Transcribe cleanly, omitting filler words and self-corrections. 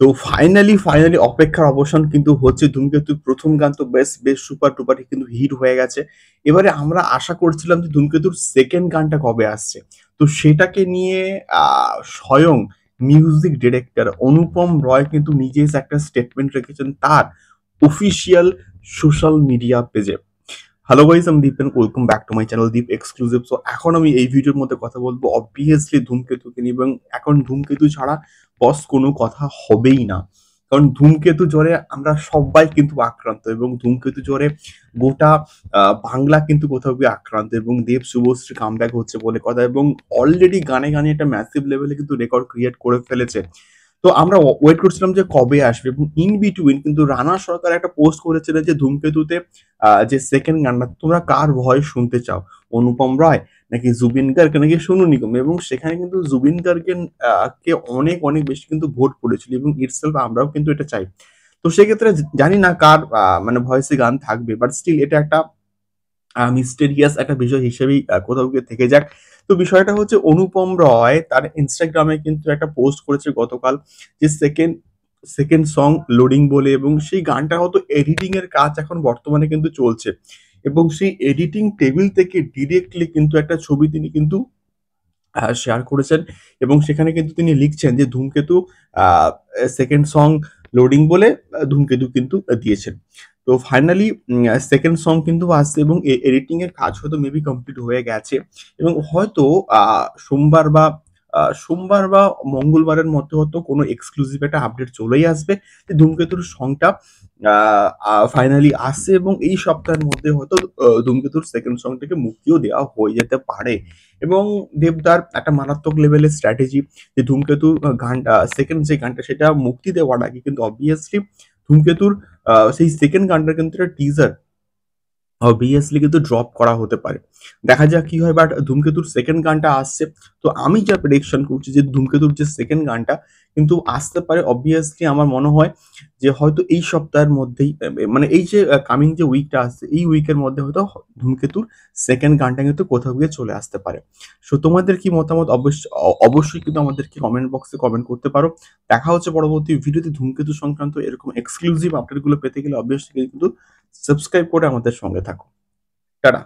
তো ফাইনালি অপেক্ষার অবসান কিন্তু হচ্ছে। ধূমকেতুর ১ম গান তো বেশ সুপার ডুপার কিন্তু হিট হয়ে গেছে। এবারে আমরা আশা করছিলাম যে ধূমকেতুর 2nd গানটা কবে আসছে। তো সেটাকে নিয়ে আ স্বয়ং মিউজিক ডিরেক্টর অনুপম রয় কিন্তু নিজে একটা স্টেটমেন্ট রেখেছেন তার অফিসিয়াল সোশ্যাল মিডিয়া পেজে। হ্যালো গাইস, আমি Deep and welcome back to my channel Deep exclusive. So এখন আমি এই ভিডিওর মধ্যে কথা বলবো অবভিয়াসলি ধূমকেতুকে নিয়ে, এবং এখন ধূমকেতু ছাড়া বস কোনো কথা হবেই না। কারণ ধূমকেতু জ্বরে আমরা সবাই কিন্তু আক্রান্ত, এবং ধূমকেতু জ্বরে গোটা বাংলা কিন্তু কোথাও গিয়ে আক্রান্ত, এবং দেব শুভশ্রী কামব্যাক হচ্ছে বলে কথা, এবং অলরেডি গানে একটা ম্যাসিভ লেভেলে কিন্তু রেকর্ড ক্রিয়েট করে ফেলেছে। তো আমরা ওয়েট করছিলাম যে কবে আসবে, এবং ইন বিটুইন কিন্তু রানা সরকার একটা পোস্ট করেছিলেন যে ধূমকেতুতে যে সেকেন্ড গানটা তোমরা কার ভয়েস শুনতে চাও, অনুপম রায় নাকি জুবিন গার্গ নাকি সোনু নিগম, এবং সেখানে কিন্তু জুবিন গার্গের কে অনেক বেশি কিন্তু ভোট পড়েছিল, এবং ইটসেলফ আমরাও কিন্তু এটা চাই। তো সেক্ষেত্রে জানি না কার মানে ভয়েসে গান থাকবে, বাট স্টিল এটা একটা মিস্টেরিয়াস একটা বিষয় হিসেবেই কোথাও গিয়ে থেকে যাক। তো বিষয়টা হচ্ছে অনুপম রয় তার ইনস্টাগ্রামে কিন্তু একটা পোস্ট করেছে গতকাল, যে সেকেন্ড সং লোডিং বলে, এবং সেই গানটা হয়তো এডিটিং এর কাজ এখন বর্তমানে কিন্তু চলছে, এবং সেই এডিটিং টেবিল থেকে ডিরেক্টলি কিন্তু একটা ছবি তিনি কিন্তু শেয়ার করেছেন, এবং সেখানে কিন্তু তিনি লিখছেন যে ধূমকেতু সেকেন্ড সং লোডিং বলে ধূমকেতু কিন্তু দিয়েছেন। তো ফাইনালি সেকেন্ড সং কিন্তু আসছে, এবং এডিটিং এর কাজ হয়তো মেবি কমপ্লিট হয়ে গেছে, এবং হয়তো সোমবার বা মঙ্গলবারের মধ্যে হয়তো কোনো এক্সক্লুসিভ একটা আপডেট চলেই আসবে যে ধূমকেতুর সংটা ফাইনালি আসছে, এবং এই সপ্তাহের মধ্যে হয়তো ধূমকেতুর সেকেন্ড সংটাকে মুক্তিও দেওয়া হয়ে যেতে পারে। এবং দেবদার একটা মারাত্মক লেভেলের স্ট্র্যাটেজি, যে ধূমকেতুর গানটা সেকেন্ড যে গানটা সেটা মুক্তি দেওয়ার আগে কিন্তু অবভিয়াসলি ধূমকেতুর সেই সেকেন্ড গানটার কিন্তু একটা টিজার অবভিয়াসলি কিন্তু ড্রপ করা হতে পারে। দেখা যাক কি হয়, বাট ধূমকেতুর সেকেন্ড গানটা আসছে। তো আমি যা প্রেডিকশন করছি যে ধূমকেতুর যে সেকেন্ড গানটা কিন্তু আসতে পারে অবভিয়াসলি, আমার মনে হয় যে হয়তো এই সপ্তাহের মধ্যেই মানে এই যে কামিং যে উইকটা আসছে এই উইকের মধ্যে হয়তো ধূমকেতুর সেকেন্ড গানটা কিন্তু কোথাও গিয়ে চলে আসতে পারে। সো তোমাদের কি মতামত অবশ্যই কিন্তু আমাদেরকে কমেন্ট বক্সে কমেন্ট করতে পারো। দেখা হচ্ছে পরবর্তী ভিডিওতে ধূমকেতু সংক্রান্ত এরকম এক্সক্লুসিভ আপডেট গুলো পেতে গেলে অবভিয়াসলি কিন্তু সাবস্ক্রাইব করে আমাদের সঙ্গে থাকো। টাটা।